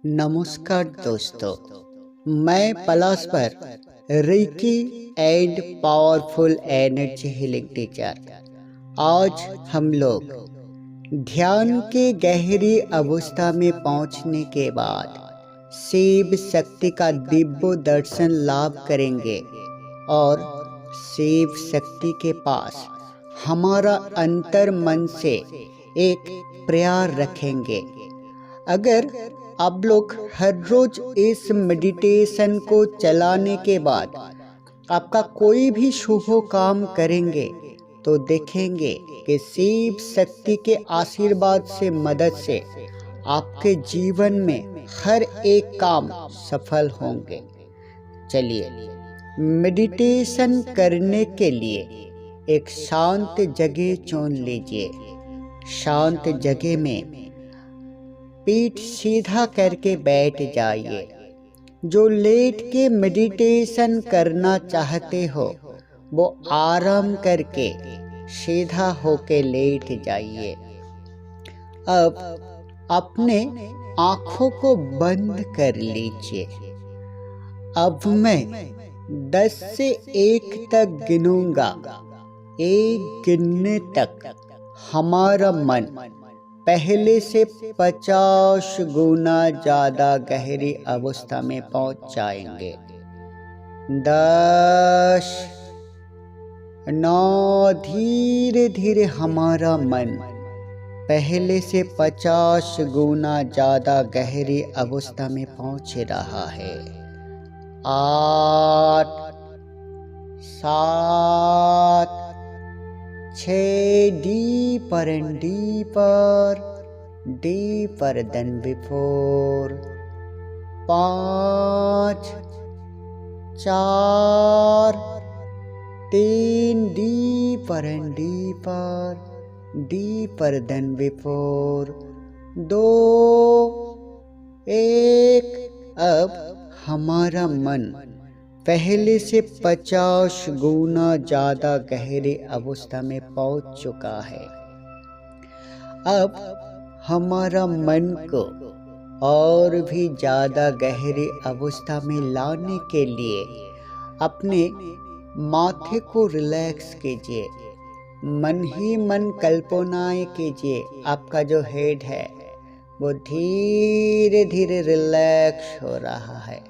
नमस्कार दोस्तों, मैं पलाश पर recce and powerful energy healing teacher. आज हम लोग ध्यान के गहरी अवस्था में पहुंचने के बाद शिव शक्ति का दिव्य दर्शन लाभ करेंगे और शिव शक्ति के पास हमारा अंतर मन से एक प्यार रखेंगे। अगर आप लोग हर रोज इस मेडिटेशन को चलाने के बाद आपका कोई भी शुभ काम करेंगे तो देखेंगे कि शिव शक्ति के आशीर्वाद से मदद से आपके जीवन में हर एक काम सफल होंगे। चलिए, मेडिटेशन करने के लिए एक शांत जगह चुन लीजिए। शांत जगह में पीठ सीधा करके बैठ जाइए। जो लेट के मेडिटेशन करना चाहते हो वो आराम करके सीधा होके लेट जाइए। अब अपने आँखों को बंद कर लीजिए। अब मैं 10 से 1 तक गिनूंगा। 1 गिनने तक हमारा मन पहले से 50 गुना ज्यादा गहरी अवस्था में पहुंच जाएंगे। 10, 9, धीरे धीरे हमारा मन पहले से 50 गुना ज्यादा गहरी अवस्था में पहुंच रहा है। 8, 7, 6, deeper and deeper than before। 5, 4, 3, deeper and deeper than before। 2, 1। अब हमारा मन पहले से 50 गुना ज्यादा गहरी अवस्था में पहुंच चुका है। अब हमारा मन को और भी ज्यादा गहरी अवस्था में लाने के लिए अपने माथे को रिलैक्स कीजिए। मन ही मन कल्पनाएं कीजिए। आपका जो हेड है वो धीरे धीरे रिलैक्स हो रहा है।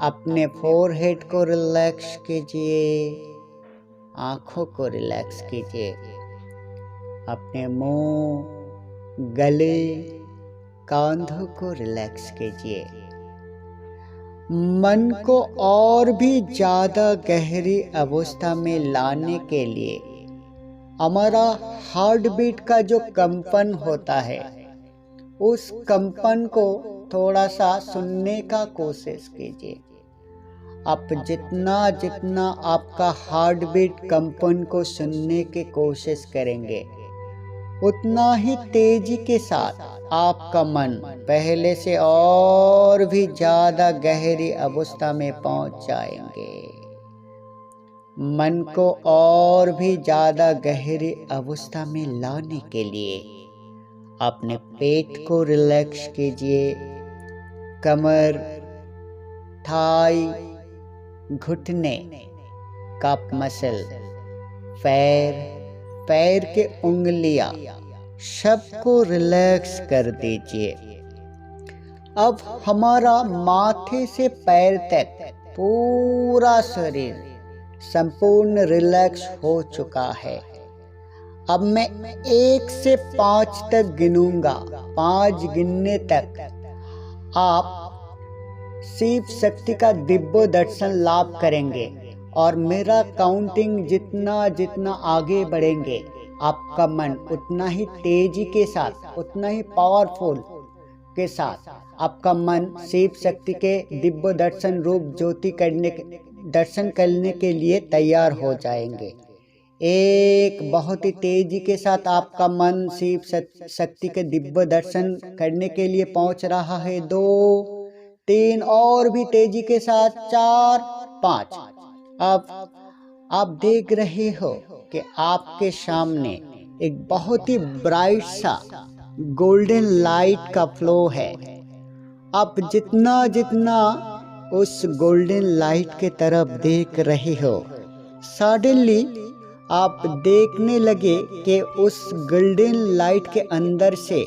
अपने फोरहेड को रिलैक्स कीजिए। आँखों को रिलैक्स कीजिए। अपने मुंह, गले, कंधों को रिलैक्स कीजिए। मन को और भी ज्यादा गहरी अवस्था में लाने के लिए हमारा हार्ट बीट का जो कंपन होता है उस कंपन को थोड़ा सा सुनने का कोशिश कीजिए। आप जितना आपका हार्ट बीट कंपन को सुनने की कोशिश करेंगे उतना ही तेजी के साथ आपका मन पहले से और भी ज्यादा गहरी अवस्था में पहुंच जाएंगे। मन को और भी ज्यादा गहरी अवस्था में लाने के लिए अपने पेट को रिलैक्स कीजिए। कमर, थाई, घुटने, कप मसल, पैर के उंगलियां सबको रिलैक्स कर दीजिए। अब हमारा माथे से पैर तक पूरा शरीर संपूर्ण रिलैक्स हो चुका है। अब मैं 1 से 5 तक गिनूंगा। 5 गिनने तक आप शिव शक्ति का दिव्य दर्शन लाभ करेंगे और मेरा काउंटिंग जितना आगे बढ़ेंगे आपका मन उतना ही तेजी के साथ, उतना ही पावरफुल के साथ आपका मन शिव शक्ति के दिव्य दर्शन रूप ज्योति दर्शन करने के लिए तैयार हो जाएंगे। एक बहुत ही तेजी के साथ आपका मन शिव शक्ति के दिव्य दर्शन करने के लिए पहुंच रहा है। 2, 3 और भी तेजी के साथ 4, 5। अब आप देख रहे हो कि आपके सामने एक बहुत ही ब्राइट सा गोल्डन लाइट का फ्लो है। आप जितना जितना उस गोल्डन लाइट के तरफ देख रहे हो, सडनली आप देखने लगे कि उस गोल्डन लाइट के अंदर से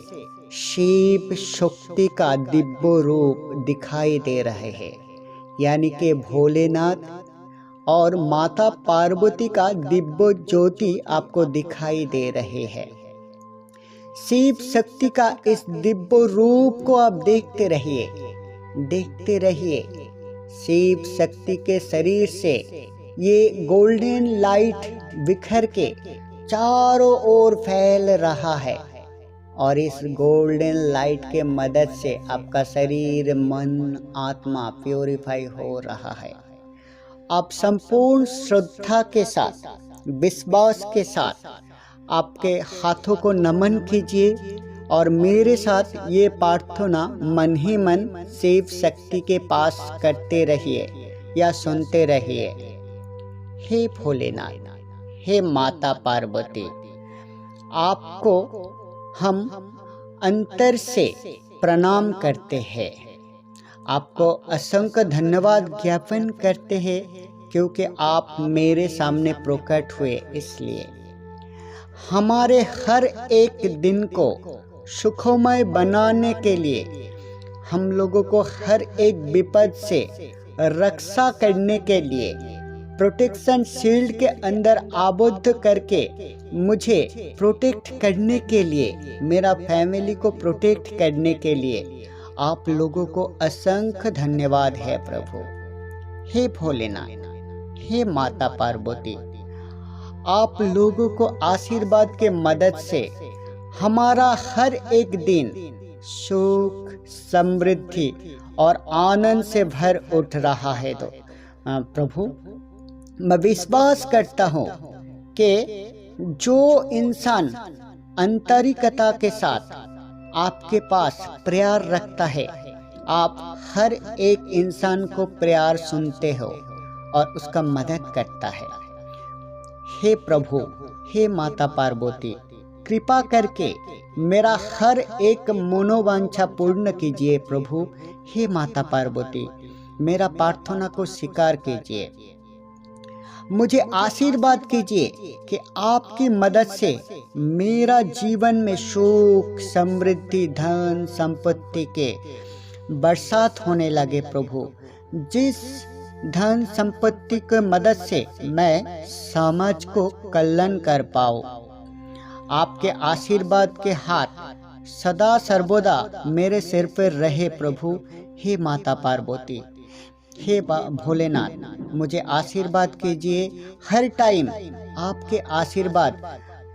शिव शक्ति का दिव्य रूप दिखाई दे रहे हैं, यानी कि भोलेनाथ और माता पार्वती का दिव्य ज्योति आपको दिखाई दे रहे हैं। शिव शक्ति का इस दिव्य रूप को आप देखते रहिए, देखते रहिए। शिव शक्ति के शरीर से ये गोल्डन लाइट बिखर के चारों ओर फैल रहा है और इस गोल्डन लाइट के मदद से आपका शरीर, मन, आत्मा प्योरीफाई हो रहा है। आप संपूर्ण श्रद्धा के साथ, विश्वास के साथ आपके हाथों को नमन कीजिए और मेरे साथ ये प्रार्थना मन ही मन शिव शक्ति के पास करते रहिए या सुनते रहिए। हे भोलेनाथ, हे माता पार्वती, आपको हम अंतर से प्रणाम करते हैं, आपको असंख्य धन्यवाद ज्ञापन करते हैं क्योंकि आप मेरे सामने प्रकट हुए। इसलिए हमारे हर एक दिन को सुखमय बनाने के लिए, हम लोगों को हर एक विपद से रक्षा करने के लिए, प्रोटेक्शन शील्ड के अंदर आबद्ध करके मुझे प्रोटेक्ट करने के लिए, मेरा फैमिली को प्रोटेक्ट करने के लिए आप लोगों को असंख्य धन्यवाद है प्रभु। हे भोलेनाथ, हे माता पार्वती, आप लोगों को आशीर्वाद के मदद से हमारा हर एक दिन सुख, समृद्धि और आनंद से भर उठ रहा है। तो प्रभु, मैं विश्वास करता हूँ कि जो इंसान आंतरिकता के साथ आपके पास प्यार रखता है, आप हर एक इंसान को प्यार सुनते हो और उसका मदद करता है। हे प्रभु, हे माता पार्वती, कृपा करके मेरा हर एक मनोवांछा पूर्ण कीजिए प्रभु। हे माता पार्वती, मेरा प्रार्थना को स्वीकार कीजिए, मुझे आशीर्वाद कीजिए कि आपकी मदद से मेरा जीवन में सुख, समृद्धि, धन, संपत्ति के बरसात होने लगे प्रभु। जिस धन संपत्ति की मदद से मैं समाज को कल्याण कर पाऊँ, आपके आशीर्वाद के हाथ सदा सर्वदा मेरे सिर पर रहे प्रभु। हे माता पार्वती, हे भोलेनाथ, मुझे आशीर्वाद कीजिए। हर टाइम आपके आशीर्वाद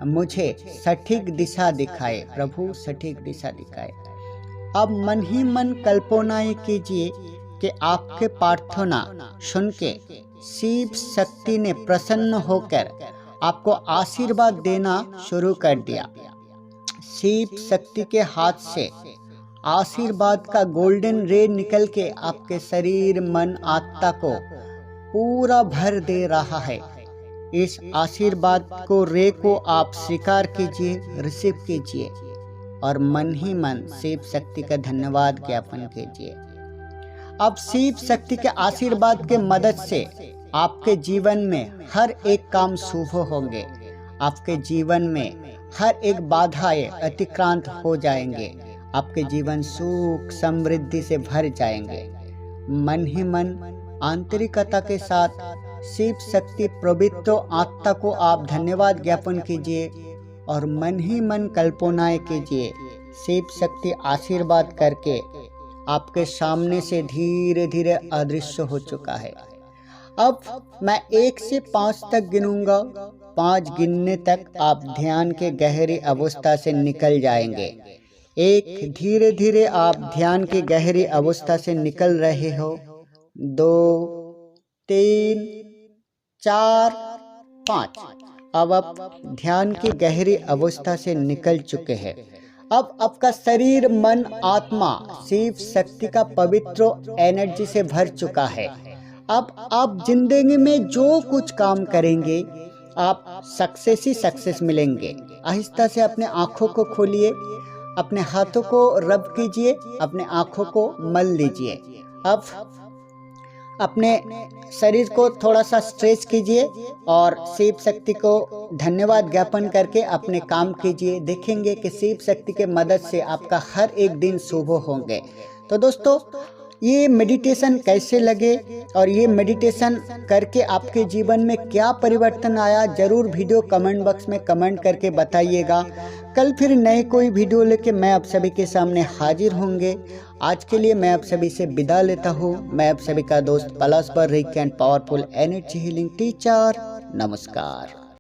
मुझे सटीक दिशा दिखाए प्रभु, सटीक दिशा दिखाए। अब मन ही मन कल्पनाएं कीजिए कि आपके प्रार्थना सुन के शिव शक्ति ने प्रसन्न होकर आपको आशीर्वाद देना शुरू कर दिया। शिव शक्ति के हाथ से आशीर्वाद का गोल्डन रे निकल के आपके शरीर, मन, आत्मा को पूरा भर दे रहा है। इस आशीर्वाद को, रे को आप स्वीकार कीजिए, रिसीव कीजिए और मन ही मन शिव शक्ति का धन्यवाद ज्ञापन कीजिए। अब शिव शक्ति के आशीर्वाद के मदद से आपके जीवन में हर एक काम शुभ होंगे, आपके जीवन में हर एक बाधाएं अतिक्रांत हो जाएंगे, आपके जीवन सुख, समृद्धि से भर जाएंगे। मन ही मन आंतरिकता के साथ शिव शक्ति पवित्र आत्मा को आप धन्यवाद ज्ञापन कीजिए और मन ही मन कल्पनाएं कीजिए। शिव शक्ति आशीर्वाद करके आपके सामने से धीरे धीरे अदृश्य हो चुका है। अब मैं 1 से 5 तक गिनूंगा। 5 गिनने तक आप ध्यान के गहरी अवस्था से निकल जाएंगे। 1, धीरे धीरे आप ध्यान की गहरी अवस्था से निकल रहे हो। 2, 3, 4, 5। अब आप ध्यान की गहरी अवस्था से निकल चुके हैं। अब आपका शरीर, मन, आत्मा शिव शक्ति का पवित्र एनर्जी से भर चुका है। अब आप जिंदगी में जो कुछ काम करेंगे, आप सक्सेस ही सक्सेस मिलेंगे। आहिस्ता से अपने आंखों को खोलिए। अपने हाथों को रब कीजिए, अपने आँखों को मल लीजिए। अब अपने शरीर को थोड़ा सा स्ट्रेच कीजिए और शिव शक्ति को धन्यवाद ज्ञापन करके अपने काम कीजिए। देखेंगे कि शिव शक्ति के मदद से आपका हर एक दिन शुभ होंगे। तो दोस्तों, ये मेडिटेशन कैसे लगे और ये मेडिटेशन करके आपके जीवन में क्या परिवर्तन आया, ज़रूर वीडियो कमेंट बॉक्स में कमेंट करके बताइएगा। कल फिर नए कोई वीडियो लेके मैं आप सभी के सामने हाजिर होंगे। आज के लिए मैं आप सभी से विदा लेता हूँ। मैं आप सभी का दोस्त पलाश पर Rick and powerful energy healing teacher. नमस्कार।